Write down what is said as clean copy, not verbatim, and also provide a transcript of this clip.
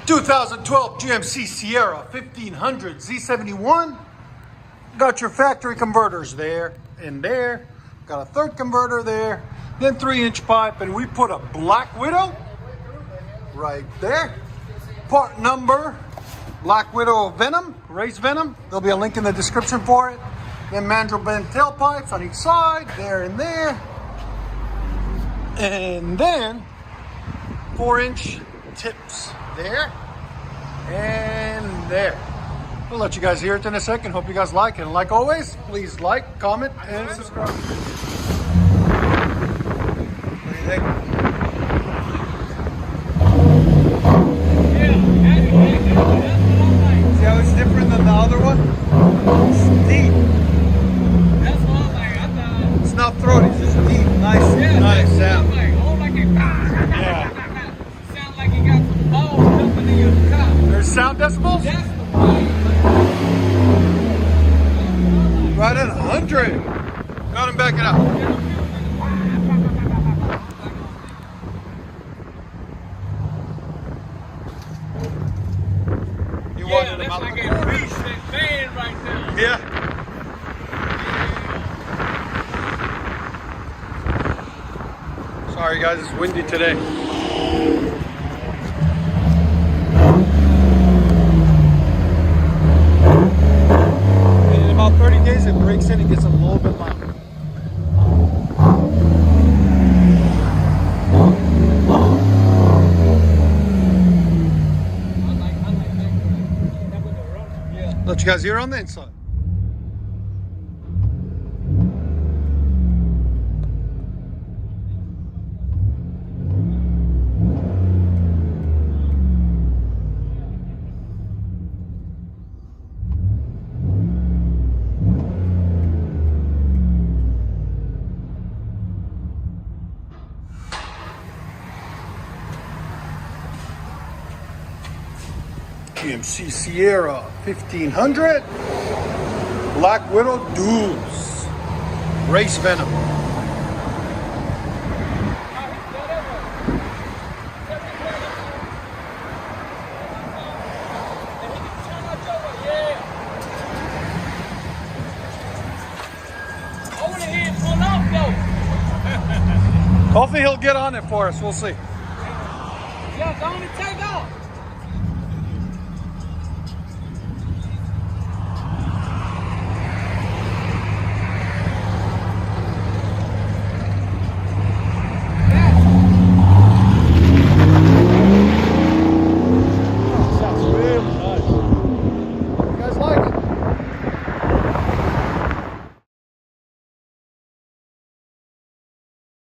2012 GMC Sierra 1500 Z71. Got your factory converters there and there. Got a third converter there, then 3-inch pipe, and we put a Black Widow right there. Part number Black Widow Venom, race Venom. There'll be a link in the description for it. Then mandrel bend tailpipes on each side, there and there. And then 4-inch tips there and there. We'll let you guys hear it in a second. Hope you guys like it. And like always, please like, comment, and subscribe. What do you think? See how it's different than the other one? It's deep. That's what I'm like. I thought. It's not throaty, it's just deep. Nice, nice sound. Yeah. Sound like you got some balls jumping in your car. There's sound decibels? That's the point. Right at 100. Got him back it up. You wanted him That's out like the a corner. recent band right there. Yeah. Sorry guys, it's windy today. And in about 30 days it breaks in and gets a little bit loud. Let you guys hear on the inside. GMC Sierra 1500 Black Widow duals race Venom. Hopefully he'll get on it for us. We'll see. Yeah, don't take off.